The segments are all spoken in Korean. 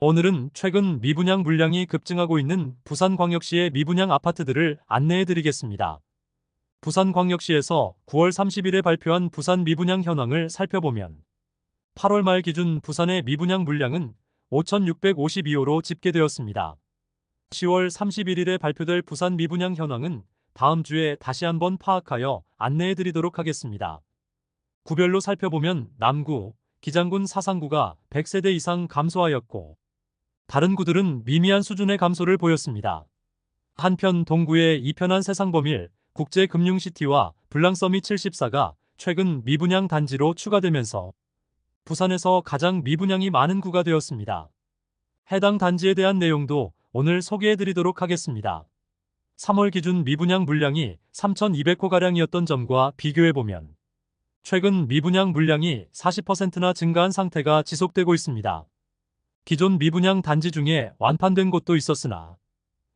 오늘은 최근 미분양 물량이 급증하고 있는 부산광역시의 미분양 아파트들을 안내해 드리겠습니다. 부산광역시에서 9월 30일에 발표한 부산 미분양 현황을 살펴보면 8월 말 기준 부산의 미분양 물량은 5,652호로 집계되었습니다. 10월 31일에 발표될 부산 미분양 현황은 다음 주에 다시 한번 파악하여 안내해 드리도록 하겠습니다. 구별로 살펴보면 남구, 기장군 사상구가 100세대 이상 감소하였고 다른 구들은 미미한 수준의 감소를 보였습니다. 한편 동구의 이편한 세상범일, 국제금융시티와 블랑서밋 74가 최근 미분양 단지로 추가되면서 부산에서 가장 미분양이 많은 구가 되었습니다. 해당 단지에 대한 내용도 오늘 소개해드리도록 하겠습니다. 3월 기준 미분양 물량이 3,200호가량이었던 점과 비교해보면 최근 미분양 물량이 40%나 증가한 상태가 지속되고 있습니다. 기존 미분양 단지 중에 완판된 곳도 있었으나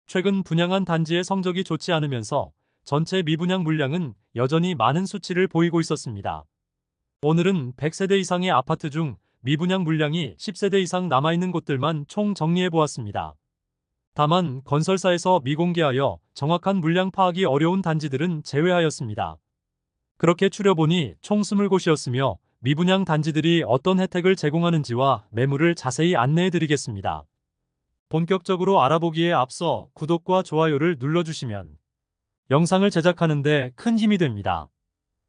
최근 분양한 단지의 성적이 좋지 않으면서 전체 미분양 물량은 여전히 많은 수치를 보이고 있었습니다. 오늘은 100세대 이상의 아파트 중 미분양 물량이 10세대 이상 남아있는 곳들만 총 정리해보았습니다. 다만 건설사에서 미공개하여 정확한 물량 파악이 어려운 단지들은 제외하였습니다. 그렇게 추려보니 총 20곳이었으며 미분양 단지들이 어떤 혜택을 제공하는지와 매물을 자세히 안내해드리겠습니다. 본격적으로 알아보기에 앞서 구독과 좋아요를 눌러주시면 영상을 제작하는 데 큰 힘이 됩니다.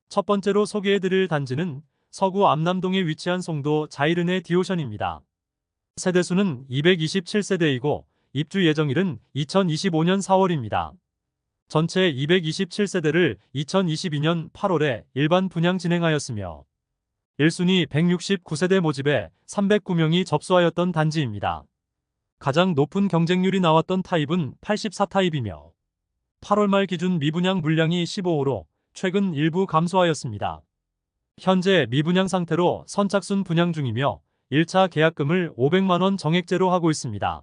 첫 번째로 소개해드릴 단지는 서구 암남동에 위치한 송도 자이르네 디오션입니다. 세대수는 227세대이고 입주 예정일은 2025년 4월입니다. 전체 227세대를 2022년 8월에 일반 분양 진행하였으며 1순위 169세대 모집에 309명이 접수하였던 단지입니다. 가장 높은 경쟁률이 나왔던 타입은 84타입이며 8월 말 기준 미분양 물량이 15호로 최근 일부 감소하였습니다. 현재 미분양 상태로 선착순 분양 중이며 1차 계약금을 500만원 정액제로 하고 있습니다.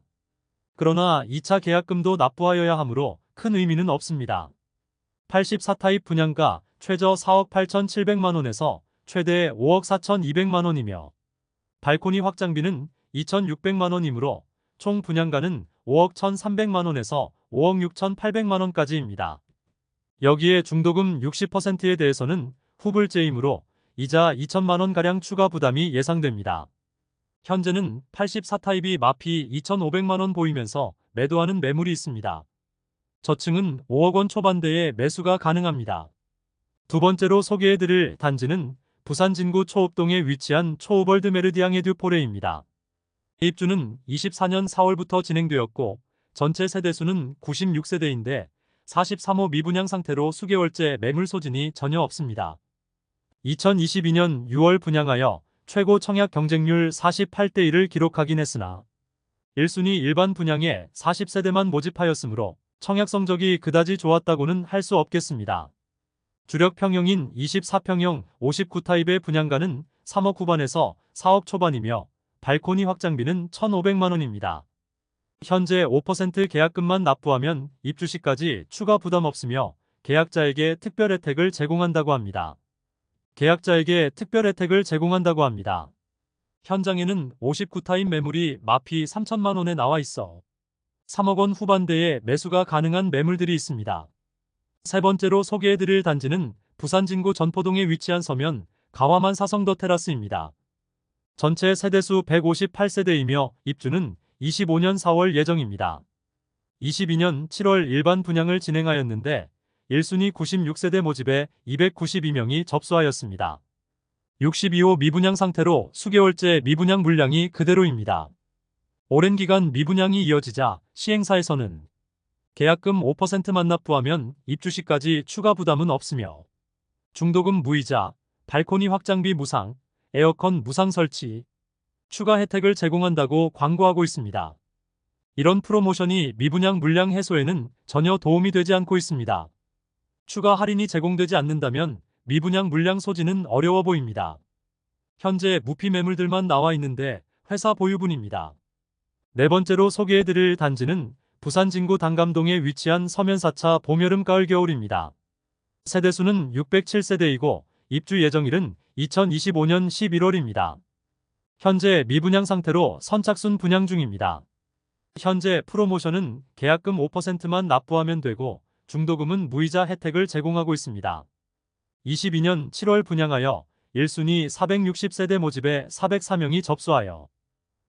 그러나 2차 계약금도 납부하여야 하므로 큰 의미는 없습니다. 84타입 분양가 최저 4억 8,700만원에서 최대 5억 4,200만원이며 발코니 확장비는 2,600만원이므로 총 분양가는 5억 1,300만원에서 5억 6,800만원까지입니다. 여기에 중도금 60%에 대해서는 후불제이므로 이자 2천만원가량 추가 부담이 예상됩니다. 현재는 84타입이 마피 2,500만원 보이면서 매도하는 매물이 있습니다. 저층은 5억원 초반대에 매수가 가능합니다. 두 번째로 소개해드릴 단지는 부산 진구 초읍동에 위치한 초우벌드 메르디앙 듀포레입니다. 입주는 24년 4월부터 진행되었고 전체 세대수는 96세대인데 43호 미분양 상태로 수개월째 매물 소진이 전혀 없습니다. 2022년 6월 분양하여 최고 청약 경쟁률 48대1을 기록하긴 했으나 1순위 일반 분양에 40세대만 모집하였으므로 청약 성적이 그다지 좋았다고는 할 수 없겠습니다. 주력 평형인 24평형 59타입의 분양가는 3억 후반에서 4억 초반이며 발코니 확장비는 1,500만원입니다. 현재 5% 계약금만 납부하면 입주 시까지 추가 부담 없으며 계약자에게 특별 혜택을 제공한다고 합니다. 현장에는 59타입 매물이 마피 3천만원에 나와 있어 3억원 후반대에 매수가 가능한 매물들이 있습니다. 세 번째로 소개해드릴 단지는 부산 진구 전포동에 위치한 서면 가와만 사성더 테라스입니다. 전체 세대수 158세대이며 입주는 25년 4월 예정입니다. 22년 7월 일반 분양을 진행하였는데 1순위 96세대 모집에 292명이 접수하였습니다. 62호 미분양 상태로 수개월째 미분양 물량이 그대로입니다. 오랜 기간 미분양이 이어지자 시행사에서는 계약금 5%만 납부하면 입주 시까지 추가 부담은 없으며 중도금 무이자, 발코니 확장비 무상, 에어컨 무상 설치, 추가 혜택을 제공한다고 광고하고 있습니다. 이런 프로모션이 미분양 물량 해소에는 전혀 도움이 되지 않고 있습니다. 추가 할인이 제공되지 않는다면 미분양 물량 소진은 어려워 보입니다. 현재 무피 매물들만 나와 있는데 회사 보유분입니다. 네 번째로 소개해드릴 단지는 부산 진구 당감동에 위치한 서면 4차 봄, 여름, 가을, 겨울입니다. 세대수는 607세대이고 입주 예정일은 2025년 11월입니다. 현재 미분양 상태로 선착순 분양 중입니다. 현재 프로모션은 계약금 5%만 납부하면 되고 중도금은 무이자 혜택을 제공하고 있습니다. 22년 7월 분양하여 1순위 460세대 모집에 404명이 접수하여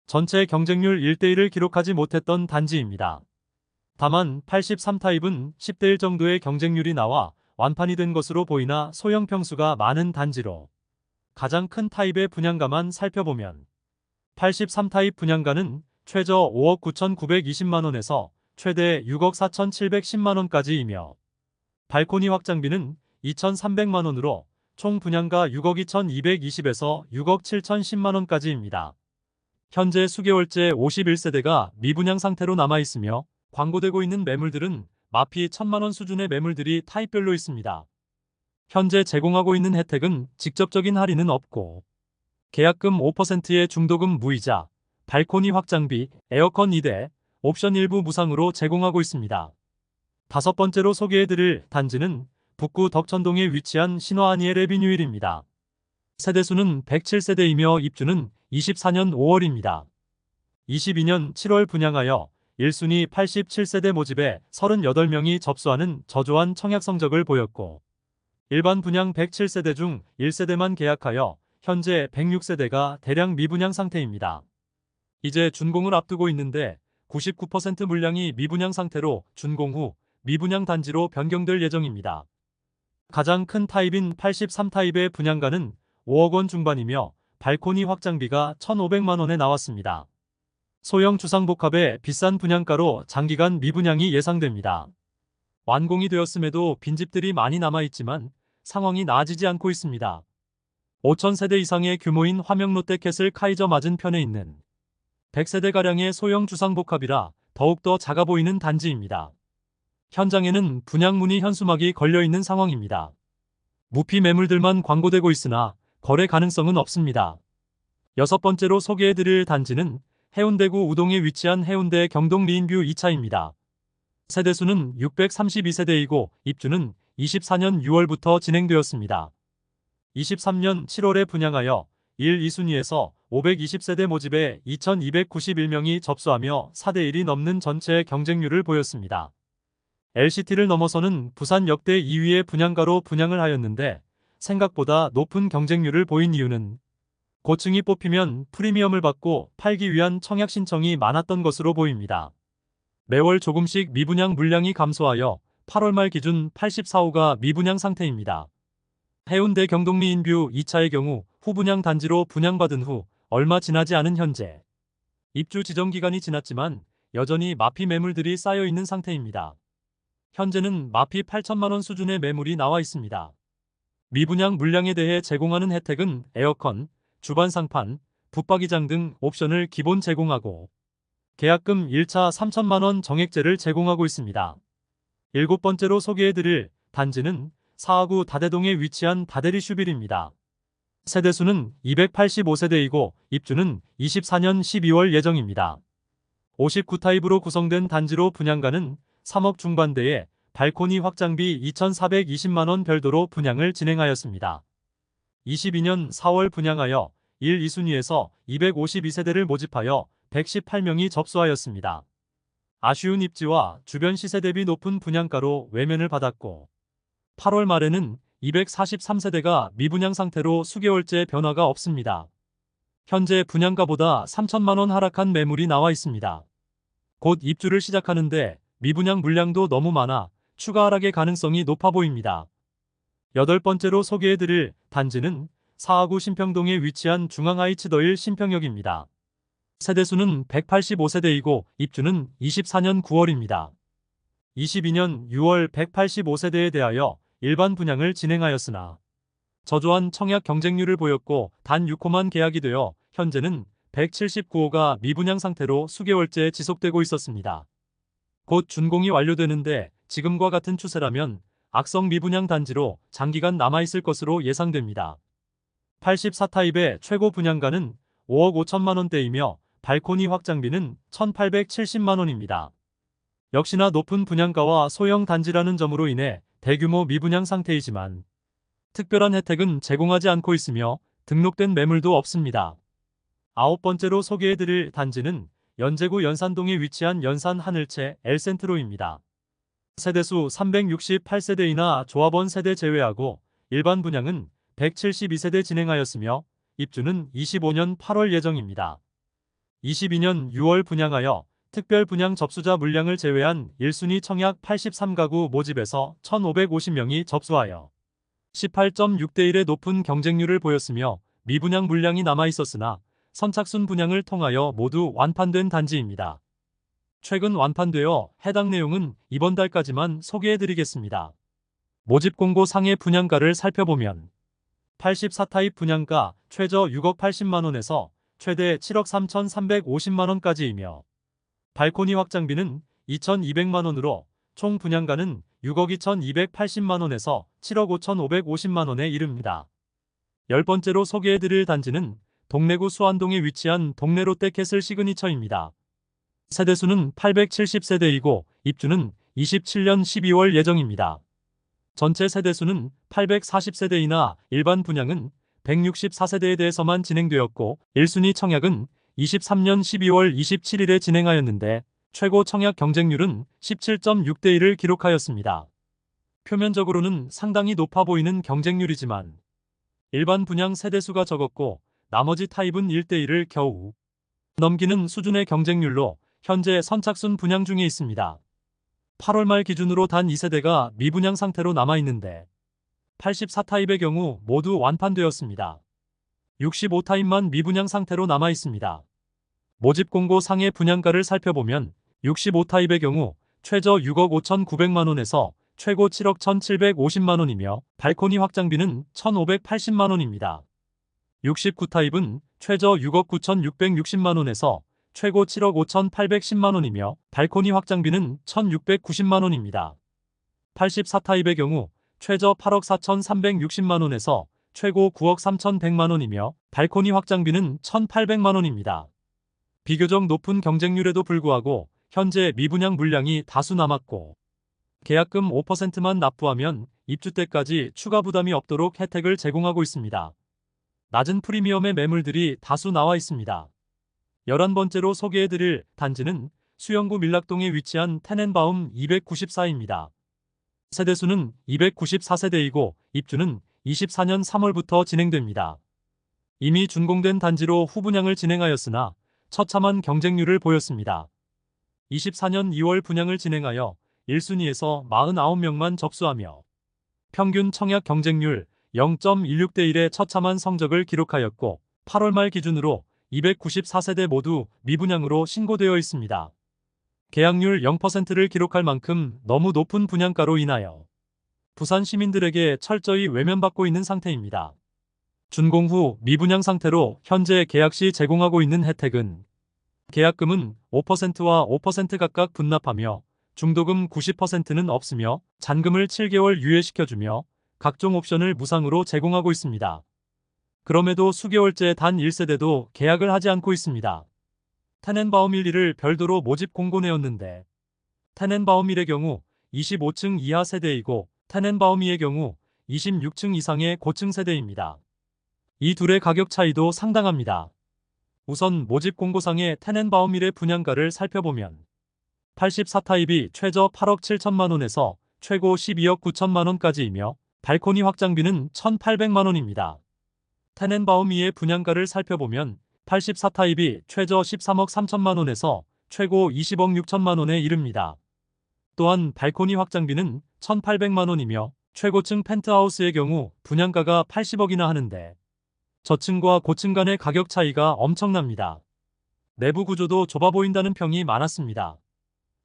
전체 경쟁률 1대1을 기록하지 못했던 단지입니다. 다만 83타입은 10대1 정도의 경쟁률이 나와 완판이 된 것으로 보이나 소형 평수가 많은 단지로 가장 큰 타입의 분양가만 살펴보면 83타입 분양가는 최저 5억 9,920만원에서 최대 6억 4,710만원까지이며 발코니 확장비는 2,300만원으로 총 분양가 6억 2,220에서 6억 7,010만원까지입니다. 현재 수개월째 51세대가 미분양 상태로 남아있으며 광고되고 있는 매물들은 마피 1,000만원 수준의 매물들이 타입별로 있습니다. 현재 제공하고 있는 혜택은 직접적인 할인은 없고 계약금 5%의 중도금 무이자, 발코니 확장비, 에어컨 2대, 옵션 일부 무상으로 제공하고 있습니다. 다섯 번째로 소개해드릴 단지는 북구 덕천동에 위치한 신화아니엘 에비뉴일입니다. 세대수는 107세대이며 입주는 24년 5월입니다. 22년 7월 분양하여 1순위 87세대 모집에 38명이 접수하는 저조한 청약 성적을 보였고 일반 분양 107세대 중 1세대만 계약하여 현재 106세대가 대량 미분양 상태입니다. 이제 준공을 앞두고 있는데 99% 물량이 미분양 상태로 준공 후 미분양 단지로 변경될 예정입니다. 가장 큰 타입인 83타입의 분양가는 5억 원 중반이며 발코니 확장비가 1,500만원에 나왔습니다. 소형 주상복합의 비싼 분양가로 장기간 미분양이 예상됩니다. 완공이 되었음에도 빈집들이 많이 남아있지만 상황이 나아지지 않고 있습니다. 5,000세대 이상의 규모인 화명롯데캐슬 카이저 맞은편에 있는 100세대가량의 소형 주상복합이라 더욱더 작아 보이는 단지입니다. 현장에는 분양문의 현수막이 걸려있는 상황입니다. 무피 매물들만 광고되고 있으나 거래 가능성은 없습니다. 여섯 번째로 소개해드릴 단지는 해운대구 우동에 위치한 해운대 경동 리인뷰 2차입니다. 세대수는 632세대이고 입주는 24년 6월부터 진행되었습니다. 23년 7월에 분양하여 1, 2순위에서 520세대 모집에 2,291명이 접수하며 4대1이 넘는 전체 경쟁률을 보였습니다. LCT를 넘어서는 부산 역대 2위의 분양가로 분양을 하였는데 생각보다 높은 경쟁률을 보인 이유는 고층이 뽑히면 프리미엄을 받고 팔기 위한 청약 신청이 많았던 것으로 보입니다. 매월 조금씩 미분양 물량이 감소하여 8월 말 기준 84호가 미분양 상태입니다. 해운대 경동리인뷰 2차의 경우 후분양 단지로 분양받은 후 얼마 지나지 않은 현재 입주 지정 기간이 지났지만 여전히 마피 매물들이 쌓여 있는 상태입니다. 현재는 마피 8천만원 수준의 매물이 나와 있습니다. 미분양 물량에 대해 제공하는 혜택은 에어컨, 주반 상판, 붙박이장 등 옵션을 기본 제공하고 계약금 1차 3천만원 정액제를 제공하고 있습니다. 일곱 번째로 소개해드릴 단지는 사하구 다대동에 위치한 다대리 슈빌입니다. 세대수는 285세대이고 입주는 24년 12월 예정입니다. 59타입으로 구성된 단지로 분양가는 3억 중반대에 발코니 확장비 2,420만원 별도로 분양을 진행하였습니다. 22년 4월 분양하여 1, 2순위에서 252세대를 모집하여 118명이 접수하였습니다. 아쉬운 입지와 주변 시세 대비 높은 분양가로 외면을 받았고 8월 말에는 243세대가 미분양 상태로 수개월째 변화가 없습니다. 현재 분양가보다 3천만원 하락한 매물이 나와 있습니다. 곧 입주를 시작하는데 미분양 물량도 너무 많아 추가 하락의 가능성이 높아 보입니다. 여덟 번째로 소개해드릴 단지는 사하구 신평동에 위치한 중앙하이츠더일 신평역입니다. 세대수는 185세대이고 입주는 24년 9월입니다. 22년 6월 185세대에 대하여 일반 분양을 진행하였으나 저조한 청약 경쟁률을 보였고 단 6호만 계약이 되어 현재는 179호가 미분양 상태로 수개월째 지속되고 있었습니다. 곧 준공이 완료되는데 지금과 같은 추세라면 악성 미분양 단지로 장기간 남아있을 것으로 예상됩니다. 84타입의 최고 분양가는 5억 5천만원대이며 발코니 확장비는 1,870만원입니다. 역시나 높은 분양가와 소형 단지라는 점으로 인해 대규모 미분양 상태이지만 특별한 혜택은 제공하지 않고 있으며 등록된 매물도 없습니다. 9번째로 소개해드릴 단지는 연제구 연산동에 위치한 연산 하늘채 엘센트로입니다. 세대수 368세대이나 조합원 세대 제외하고 일반 분양은 172세대 진행하였으며 입주는 25년 8월 예정입니다. 22년 6월 분양하여 특별 분양 접수자 물량을 제외한 1순위 청약 83가구 모집에서 1,550명이 접수하여 18.6대1의 높은 경쟁률을 보였으며 미분양 물량이 남아있었으나 선착순 분양을 통하여 모두 완판된 단지입니다. 최근 완판되어 해당 내용은 이번 달까지만 소개해드리겠습니다. 모집 공고 상의 분양가를 살펴보면 84타입 분양가 최저 6억 80만원에서 최대 7억 3,350만원까지이며 발코니 확장비는 2,200만원으로 총 분양가는 6억 2,280만원에서 7억 5,550만원에 이릅니다. 10번째로 소개해드릴 단지는 동래구 수안동에 위치한 동래 롯데캐슬 시그니처입니다. 세대수는 870세대이고 입주는 27년 12월 예정입니다. 전체 세대수는 840세대이나 일반 분양은 164세대에 대해서만 진행되었고 1순위 청약은 23년 12월 27일에 진행하였는데 최고 청약 경쟁률은 17.6대1을 기록하였습니다. 표면적으로는 상당히 높아 보이는 경쟁률이지만 일반 분양 세대수가 적었고 나머지 타입은 1대1을 겨우 넘기는 수준의 경쟁률로 현재 선착순 분양 중에 있습니다. 8월 말 기준으로 단 2세대가 미분양 상태로 남아있는데 84타입의 경우 모두 완판되었습니다. 65타입만 미분양 상태로 남아있습니다. 모집 공고 상의 분양가를 살펴보면 65타입의 경우 최저 6억 5,900만원에서 최고 7억 1,750만원이며 발코니 확장비는 1,580만원입니다. 69타입은 최저 6억 9,660만원에서 최고 7억 5,810만원이며 발코니 확장비는 1,690만원입니다. 84타입의 경우 최저 8억 4,360만원에서 최고 9억 3,100만원이며 발코니 확장비는 1,800만원입니다. 비교적 높은 경쟁률에도 불구하고 현재 미분양 물량이 다수 남았고 계약금 5%만 납부하면 입주 때까지 추가 부담이 없도록 혜택을 제공하고 있습니다. 낮은 프리미엄의 매물들이 다수 나와 있습니다. 11번째로 소개해드릴 단지는 수영구 밀락동에 위치한 테넨바움 294입니다. 세대수는 294세대이고 입주는 24년 3월부터 진행됩니다. 이미 준공된 단지로 후분양을 진행하였으나 처참한 경쟁률을 보였습니다. 24년 2월 분양을 진행하여 1순위에서 49명만 접수하며 평균 청약 경쟁률 0.16대1의 처참한 성적을 기록하였고 8월 말 기준으로 294세대 모두 미분양으로 신고되어 있습니다. 계약률 0%를 기록할 만큼 너무 높은 분양가로 인하여 부산 시민들에게 철저히 외면받고 있는 상태입니다. 준공 후 미분양 상태로 현재 계약 시 제공하고 있는 혜택은 계약금은 5%와 5% 각각 분납하며 중도금 90%는 없으며 잔금을 7개월 유예시켜주며 각종 옵션을 무상으로 제공하고 있습니다. 그럼에도 수개월째 단 1세대도 계약을 하지 않고 있습니다. 테넨바움 1를 별도로 모집 공고내었는데 테넨바움 1의 경우 25층 이하 세대이고 테넨바움 2의 경우 26층 이상의 고층 세대입니다. 이 둘의 가격 차이도 상당합니다. 우선 모집 공고상의 테넨바움 1의 분양가를 살펴보면 84타입이 최저 8억 7천만원에서 최고 12억 9천만원까지이며 발코니 확장비는 1,800만원입니다. 테넨바움 2의 분양가를 살펴보면 84타입이 최저 13억 3천만원에서 최고 20억 6천만원에 이릅니다. 또한 발코니 확장비는 1,800만원이며 최고층 펜트하우스의 경우 분양가가 80억이나 하는데 저층과 고층 간의 가격 차이가 엄청납니다. 내부 구조도 좁아 보인다는 평이 많았습니다.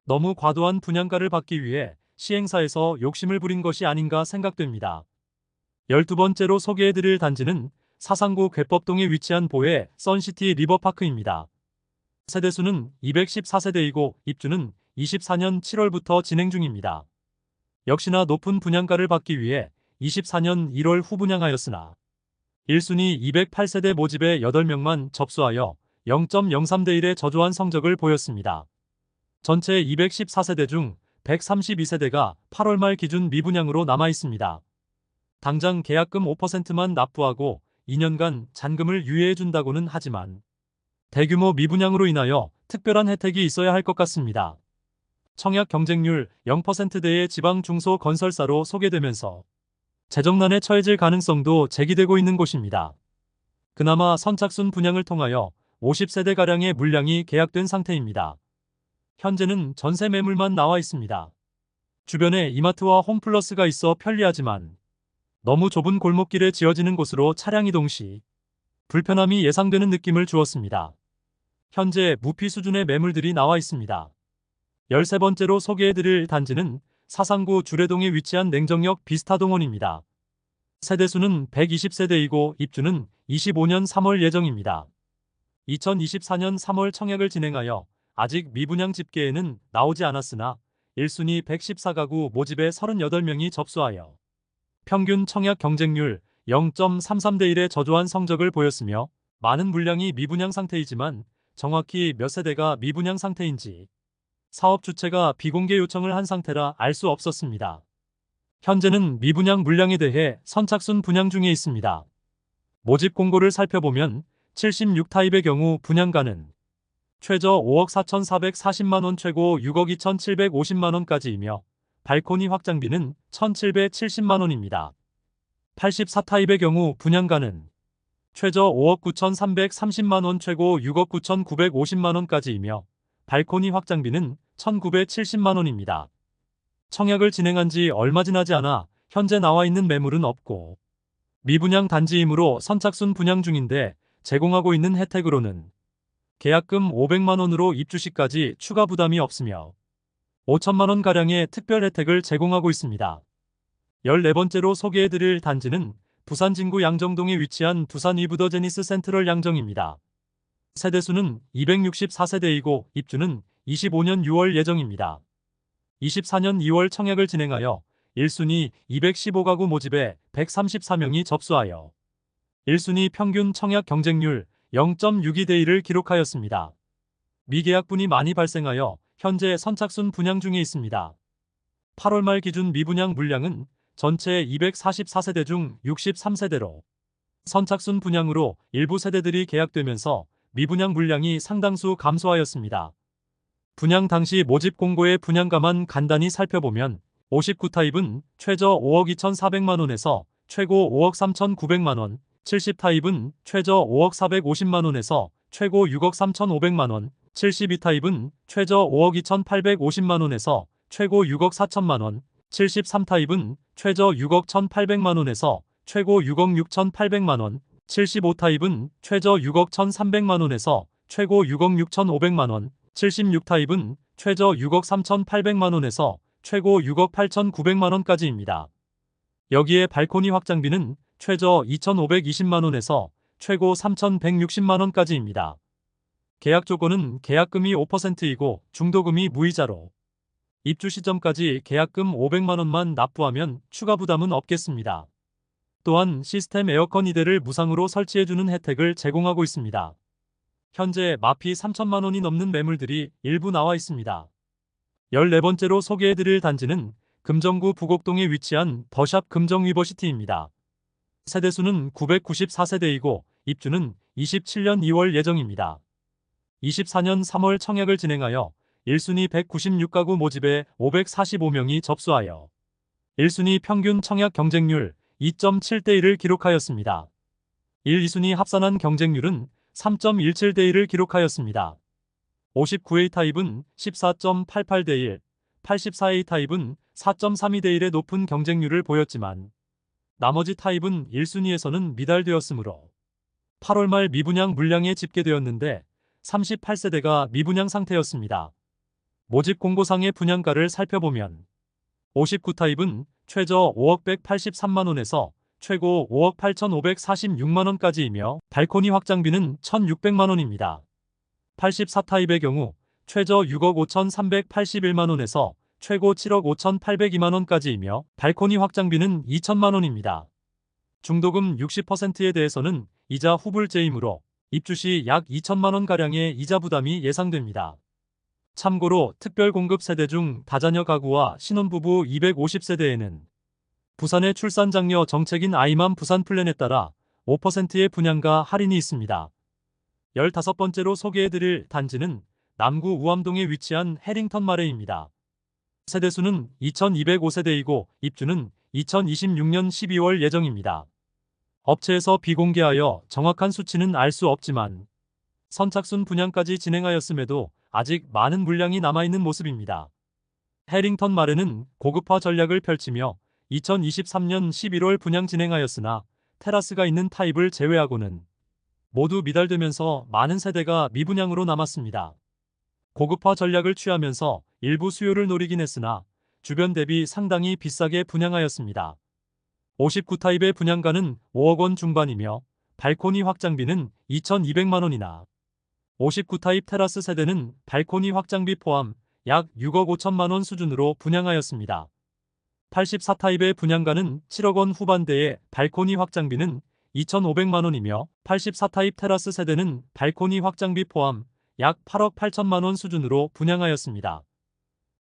너무 과도한 분양가를 받기 위해 시행사에서 욕심을 부린 것이 아닌가 생각됩니다. 12번째로 소개해드릴 단지는 사상구 괴법동에 위치한 보혜 선시티 리버파크입니다. 세대수는 214세대이고 입주는 24년 7월부터 진행 중입니다. 역시나 높은 분양가를 받기 위해 24년 1월 후분양하였으나 1순위 208세대 모집에 8명만 접수하여 0.03대1의 저조한 성적을 보였습니다. 전체 214세대 중 132세대가 8월 말 기준 미분양으로 남아있습니다. 당장 계약금 5%만 납부하고 2년간 잔금을 유예해준다고는 하지만 대규모 미분양으로 인하여 특별한 혜택이 있어야 할 것 같습니다. 청약 경쟁률 0%대의 지방 중소건설사로 소개되면서 재정난에 처해질 가능성도 제기되고 있는 곳입니다. 그나마 선착순 분양을 통하여 50세대가량의 물량이 계약된 상태입니다. 현재는 전세 매물만 나와 있습니다. 주변에 이마트와 홈플러스가 있어 편리하지만 너무 좁은 골목길에 지어지는 곳으로 차량 이동 시 불편함이 예상되는 느낌을 주었습니다. 현재 무피 수준의 매물들이 나와 있습니다. 13번째로 소개해드릴 단지는 사상구 주례동에 위치한 냉정역 비스타동원입니다. 세대수는 120세대이고 입주는 25년 3월 예정입니다. 2024년 3월 청약을 진행하여 아직 미분양 집계에는 나오지 않았으나 1순위 114가구 모집에 38명이 접수하여 평균 청약 경쟁률 0.33대 1의 저조한 성적을 보였으며 많은 물량이 미분양 상태이지만 정확히 몇 세대가 미분양 상태인지 사업 주체가 비공개 요청을 한 상태라 알 수 없었습니다. 현재는 미분양 물량에 대해 선착순 분양 중에 있습니다. 모집 공고를 살펴보면 76타입의 경우 분양가는 최저 5억 4,440만원 최고 6억 2,750만원까지이며 발코니 확장비는 1,770만원입니다. 84타입의 경우 분양가는 최저 5억 9,330만원 최고 6억 9,950만원까지이며 발코니 확장비는 1,970만원입니다. 청약을 진행한 지 얼마 지나지 않아 현재 나와 있는 매물은 없고 미분양 단지이므로 선착순 분양 중인데 제공하고 있는 혜택으로는 계약금 500만원으로 입주 시까지 추가 부담이 없으며 5천만원가량의 특별 혜택을 제공하고 있습니다. 14번째로 소개해드릴 단지는 부산 진구 양정동에 위치한 두산 위브더 제니스 센트럴 양정입니다. 세대수는 264세대이고 입주는 25년 6월 예정입니다. 24년 2월 청약을 진행하여 1순위 215가구 모집에 134명이 접수하여 1순위 평균 청약 경쟁률 0.62대 1을 기록하였습니다. 미계약분이 많이 발생하여 현재 선착순 분양 중에 있습니다. 8월 말 기준 미분양 물량은 전체 244세대 중 63세대로 선착순 분양으로 일부 세대들이 계약되면서 미분양 물량이 상당수 감소하였습니다. 분양 당시 모집 공고의 분양가만 간단히 살펴보면 59타입은 최저 5억 2,400만원에서 최고 5억 3,900만원, 70타입은 최저 5억 450만원에서 최고 6억 3,500만원, 72타입은 최저 5억 2,850만원에서 최고 6억 4천만원, 73타입은 최저 6억 1,800만원에서 최고 6억 6,800만원, 75타입은 최저 6억 1,300만원에서 최고 6억 6,500만원, 76타입은 최저 6억 3,800만원에서 최고 6억 8,900만원까지입니다. 여기에 발코니 확장비는 최저 2,520만원에서 최고 3,160만원까지입니다. 계약 조건은 계약금이 5%이고 중도금이 무이자로 입주 시점까지 계약금 500만원만 납부하면 추가 부담은 없겠습니다. 또한 시스템 에어컨 2대를 무상으로 설치해주는 혜택을 제공하고 있습니다. 현재 마피 3천만원이 넘는 매물들이 일부 나와 있습니다. 14번째로 소개해드릴 단지는 금정구 부곡동에 위치한 더샵 금정 위버시티입니다. 세대수는 994세대이고 입주는 27년 2월 예정입니다. 24년 3월 청약을 진행하여 1순위 196가구 모집에 545명이 접수하여 1순위 평균 청약 경쟁률 2.7대 1을 기록하였습니다. 1, 2순위 합산한 경쟁률은 3.17대 1을 기록하였습니다. 59A 타입은 14.88대 1, 84A 타입은 4.32대 1의 높은 경쟁률을 보였지만 나머지 타입은 1순위에서는 미달되었으므로 8월 말 미분양 물량에 집계되었는데 38세대가 미분양 상태였습니다. 모집 공고상의 분양가를 살펴보면 59타입은 최저 5억 183만원에서 최고 5억 8,546만원까지이며 발코니 확장비는 1,600만원입니다. 84타입의 경우 최저 6억 5,381만원에서 최고 7억 5,802만원까지이며 발코니 확장비는 2천만원입니다. 중도금 60%에 대해서는 이자 후불제이므로 입주 시 약 2천만원가량의 이자 부담이 예상됩니다. 참고로 특별공급 세대 중 다자녀 가구와 신혼부부 250세대에는 부산의 출산장려 정책인 아이맘 부산 플랜에 따라 5%의 분양가 할인이 있습니다. 15번째로 소개해드릴 단지는 남구 우암동에 위치한 해링턴 마레입니다. 세대수는 2205세대이고 입주는 2026년 12월 예정입니다. 업체에서 비공개하여 정확한 수치는 알 수 없지만 선착순 분양까지 진행하였음에도 아직 많은 물량이 남아있는 모습입니다. 해링턴 마레는 고급화 전략을 펼치며 2023년 11월 분양 진행하였으나 테라스가 있는 타입을 제외하고는 모두 미달되면서 많은 세대가 미분양으로 남았습니다. 고급화 전략을 취하면서 일부 수요를 노리긴 했으나 주변 대비 상당히 비싸게 분양하였습니다. 59타입의 분양가는 5억 원 중반이며 발코니 확장비는 2,200만 원이나 59타입 테라스 세대는 발코니 확장비 포함 약 6억 5천만 원 수준으로 분양하였습니다. 84타입의 분양가는 7억 원 후반대에 발코니 확장비는 2,500만 원이며 84타입 테라스 세대는 발코니 확장비 포함 약 8억 8천만 원 수준으로 분양하였습니다.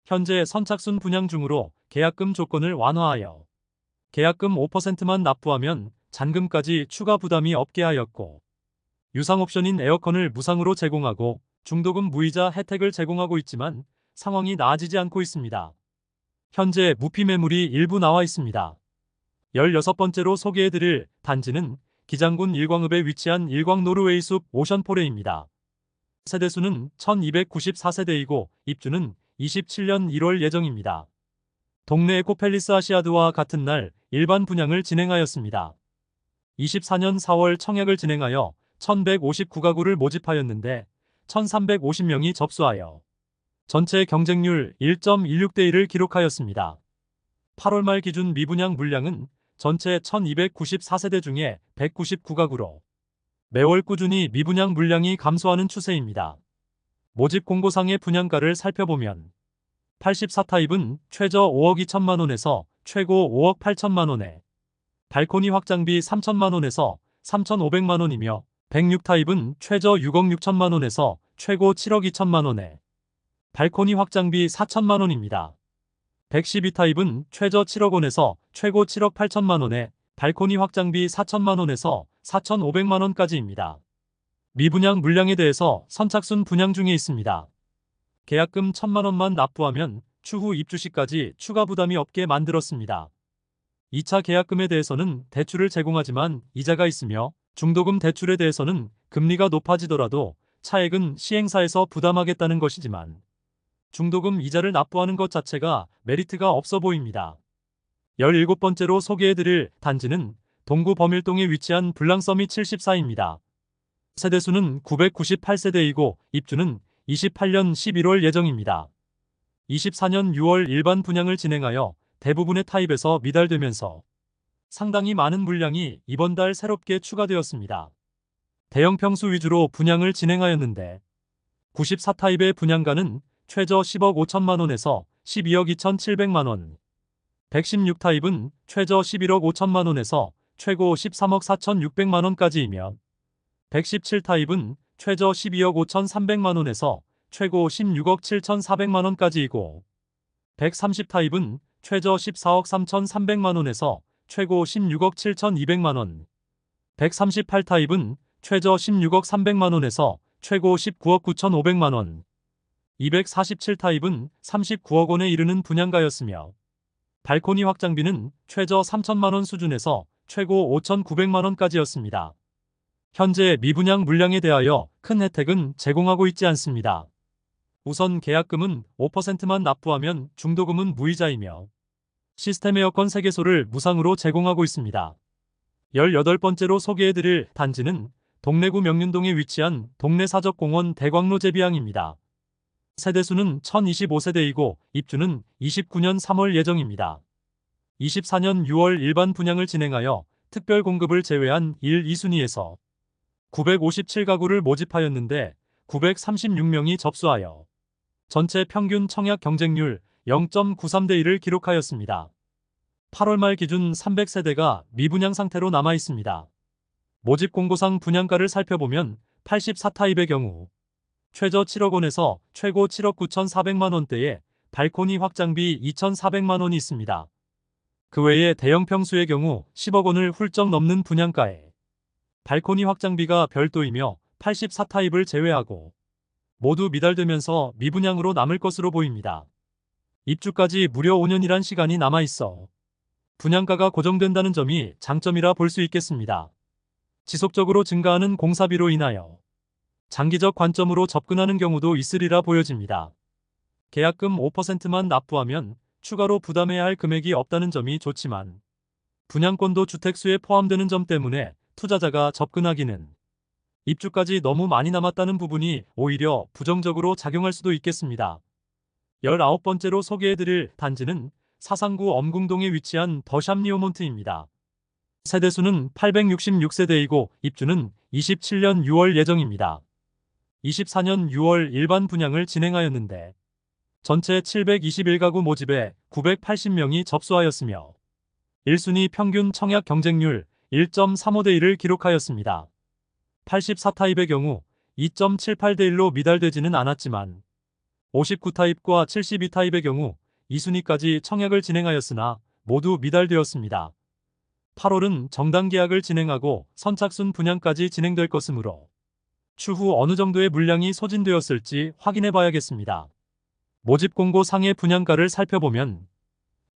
현재 선착순 분양 중으로 계약금 조건을 완화하여 계약금 5%만 납부하면 잔금까지 추가 부담이 없게 하였고 유상 옵션인 에어컨을 무상으로 제공하고 중도금 무이자 혜택을 제공하고 있지만 상황이 나아지지 않고 있습니다. 현재 무피 매물이 일부 나와 있습니다. 16번째로 소개해드릴 단지는 기장군 일광읍에 위치한 일광 노르웨이숲 오션포레입니다. 세대수는 1294세대이고 입주는 27년 1월 예정입니다. 동네 에코팰리스 아시아드와 같은 날 일반 분양을 진행하였습니다. 24년 4월 청약을 진행하여 1159가구를 모집하였는데 1350명이 접수하여 전체 경쟁률 1.16대 1을 기록하였습니다. 8월 말 기준 미분양 물량은 전체 1294세대 중에 199가구로 매월 꾸준히 미분양 물량이 감소하는 추세입니다. 모집 공고상의 분양가를 살펴보면 84타입은 최저 5억 2천만 원에서 최고 5억 8천만 원에 발코니 확장비 3천만 원에서 3,500만 원이며 106타입은 최저 6억 6천만 원에서 최고 7억 2천만 원에 발코니 확장비 4천만 원입니다. 112타입은 최저 7억 원에서 최고 7억 8천만 원에 발코니 확장비 4천만 원에서 4,500만 원까지입니다. 미분양 물량에 대해서 선착순 분양 중에 있습니다. 계약금 1,000만 원만 납부하면 추후 입주 시까지 추가 부담이 없게 만들었습니다. 2차 계약금에 대해서는 대출을 제공하지만 이자가 있으며 중도금 대출에 대해서는 금리가 높아지더라도 차액은 시행사에서 부담하겠다는 것이지만 중도금 이자를 납부하는 것 자체가 메리트가 없어 보입니다. 17번째로 소개해드릴 단지는 동구 범일동에 위치한 블랑서밋 74입니다. 세대수는 998세대이고 입주는 28년 11월 예정입니다. 24년 6월 일반 분양을 진행하여 대부분의 타입에서 미달되면서 상당히 많은 물량이 이번 달 새롭게 추가되었습니다. 대형 평수 위주로 분양을 진행하였는데 94타입의 분양가는 최저 10억 5천만 원에서 12억 2,700만 원, 116타입은 최저 11억 5천만 원에서 최고 13억 4,600만 원까지이며 117타입은 최저 12억 5,300만 원에서 최고 16억 7,400만 원까지이고 130타입은 최저 14억 3,300만 원에서 최고 16억 7,200만 원, 138타입은 최저 16억 300만 원에서 최고 19억 9,500만 원, 247타입은 39억 원에 이르는 분양가였으며 발코니 확장비는 최저 3천만 원 수준에서 최고 5,900만 원까지였습니다. 현재 미분양 물량에 대하여 큰 혜택은 제공하고 있지 않습니다. 우선 계약금은 5%만 납부하면 중도금은 무이자이며 시스템 에어컨 3개소를 무상으로 제공하고 있습니다. 18번째로 소개해드릴 단지는 동래구 명륜동에 위치한 동래사적공원 대광로 제비항입니다. 세대수는 1025세대이고 입주는 29년 3월 예정입니다. 24년 6월 일반 분양을 진행하여 특별 공급을 제외한 1, 2순위에서 957가구를 모집하였는데 936명이 접수하여 전체 평균 청약 경쟁률 0.93대 1을 기록하였습니다. 8월 말 기준 300세대가 미분양 상태로 남아 있습니다. 모집 공고상 분양가를 살펴보면 84타입의 경우 최저 7억 원에서 최고 7억 9,400만 원대에 발코니 확장비 2,400만 원이 있습니다. 그 외에 대형 평수의 경우 10억 원을 훌쩍 넘는 분양가에 발코니 확장비가 별도이며 84타입을 제외하고 모두 미달되면서 미분양으로 남을 것으로 보입니다. 입주까지 무려 5년이란 시간이 남아있어 분양가가 고정된다는 점이 장점이라 볼 수 있겠습니다. 지속적으로 증가하는 공사비로 인하여 장기적 관점으로 접근하는 경우도 있으리라 보여집니다. 계약금 5%만 납부하면 추가로 부담해야 할 금액이 없다는 점이 좋지만 분양권도 주택수에 포함되는 점 때문에 투자자가 접근하기는 입주까지 너무 많이 남았다는 부분이 오히려 부정적으로 작용할 수도 있겠습니다. 19번째로 소개해드릴 단지는 사상구 엄궁동에 위치한 더샵 리오몬트입니다. 세대수는 866세대이고 입주는 27년 6월 예정입니다. 24년 6월 일반 분양을 진행하였는데 전체 721가구 모집에 980명이 접수하였으며 1순위 평균 청약 경쟁률 1.35대 1을 기록하였습니다. 84타입의 경우 2.78대 1로 미달되지는 않았지만 59타입과 72타입의 경우 2순위까지 청약을 진행하였으나 모두 미달되었습니다. 8월은 정당 계약을 진행하고 선착순 분양까지 진행될 것이므로 추후 어느 정도의 물량이 소진되었을지 확인해 봐야겠습니다. 모집 공고 상의 분양가를 살펴보면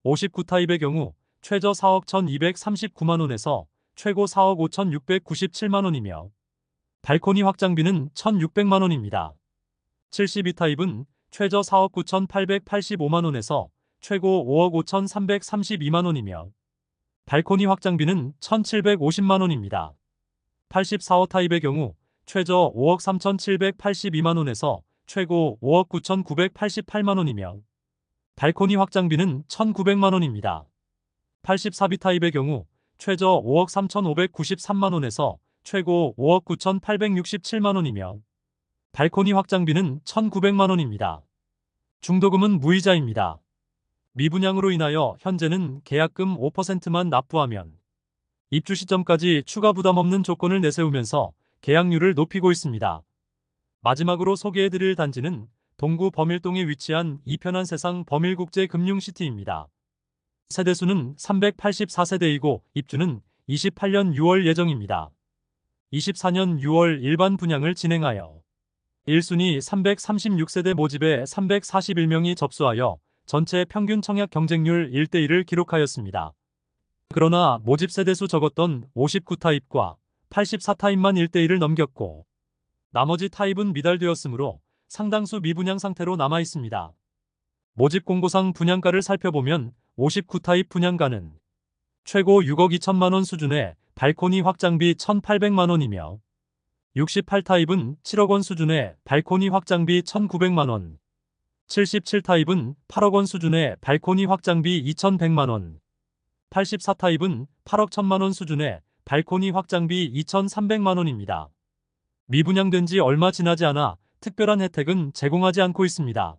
59타입의 경우 최저 4억 1239만원에서 최고 4억 5697만원이며 발코니 확장비는 1600만원입니다. 72타입은 최저 4억 9885만원에서 최고 5억 5332만원이며 발코니 확장비는 1750만원입니다. 84호 타입의 경우 최저 5억 3782만원에서 최고 5억 9988만원이며 발코니 확장비는 1900만원입니다. 84B 타입의 경우 최저 5억 3593만원에서 최고 5억 9867만원이며 발코니 확장비는 1900만원입니다. 중도금은 무이자입니다. 미분양으로 인하여 현재는 계약금 5%만 납부하면 입주 시점까지 추가 부담 없는 조건을 내세우면서 계약률을 높이고 있습니다. 마지막으로 소개해드릴 단지는 동구 범일동에 위치한 이편한 세상 범일국제금융시티입니다. 세대수는 384세대이고 입주는 28년 6월 예정입니다. 24년 6월 일반 분양을 진행하여 1순위 336세대 모집에 341명이 접수하여 전체 평균 청약 경쟁률 1대 1을 기록하였습니다. 그러나 모집 세대수 적었던 59타입과 84타입만 1대 1을 넘겼고 나머지 타입은 미달되었으므로 상당수 미분양 상태로 남아 있습니다. 모집 공고상 분양가를 살펴보면 59타입 분양가는 최고 6억 2천만원 수준의 발코니 확장비 1,800만원이며 68타입은 7억원 수준의 발코니 확장비 1,900만원, 77타입은 8억원 수준의 발코니 확장비 2,100만원, 84타입은 8억 1천만원 수준의 발코니 확장비 2,300만원입니다. 미분양된 지 얼마 지나지 않아 특별한 혜택은 제공하지 않고 있습니다.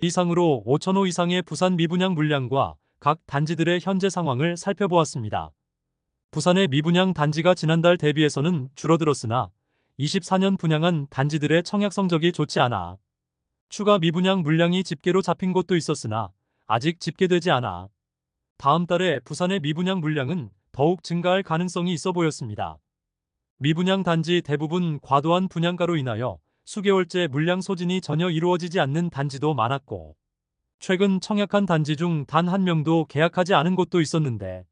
이상으로 5,000호 이상의 부산 미분양 물량과 각 단지들의 현재 상황을 살펴보았습니다. 부산의 미분양 단지가 지난달 대비해서는 줄어들었으나 24년 분양한 단지들의 청약 성적이 좋지 않아 추가 미분양 물량이 집계로 잡힌 곳도 있었으나 아직 집계되지 않아 다음 달에 부산의 미분양 물량은 더욱 증가할 가능성이 있어 보였습니다. 미분양 단지 대부분 과도한 분양가로 인하여 수개월째 물량 소진이 전혀 이루어지지 않는 단지도 많았고 최근 청약한 단지 중 단 한 명도 계약하지 않은 곳도 있었는데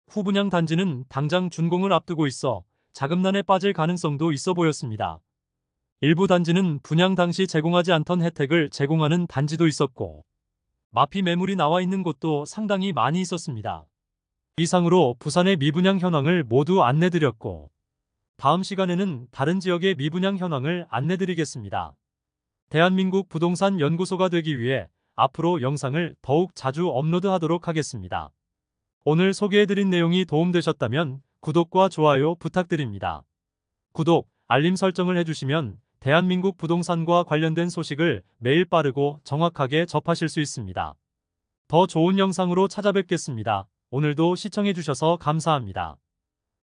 후분양 단지는 당장 준공을 앞두고 있어 자금난에 빠질 가능성도 있어 보였습니다. 일부 단지는 분양 당시 제공하지 않던 혜택을 제공하는 단지도 있었고 마피 매물이 나와 있는 곳도 상당히 많이 있었습니다. 이상으로 부산의 미분양 현황을 모두 안내드렸고 다음 시간에는 다른 지역의 미분양 현황을 안내드리겠습니다. 대한민국 부동산 연구소가 되기 위해 앞으로 영상을 더욱 자주 업로드하도록 하겠습니다. 오늘 소개해드린 내용이 도움되셨다면 구독과 좋아요 부탁드립니다. 구독, 알림 설정을 해주시면 대한민국 부동산과 관련된 소식을 매일 빠르고 정확하게 접하실 수 있습니다. 더 좋은 영상으로 찾아뵙겠습니다. 오늘도 시청해주셔서 감사합니다.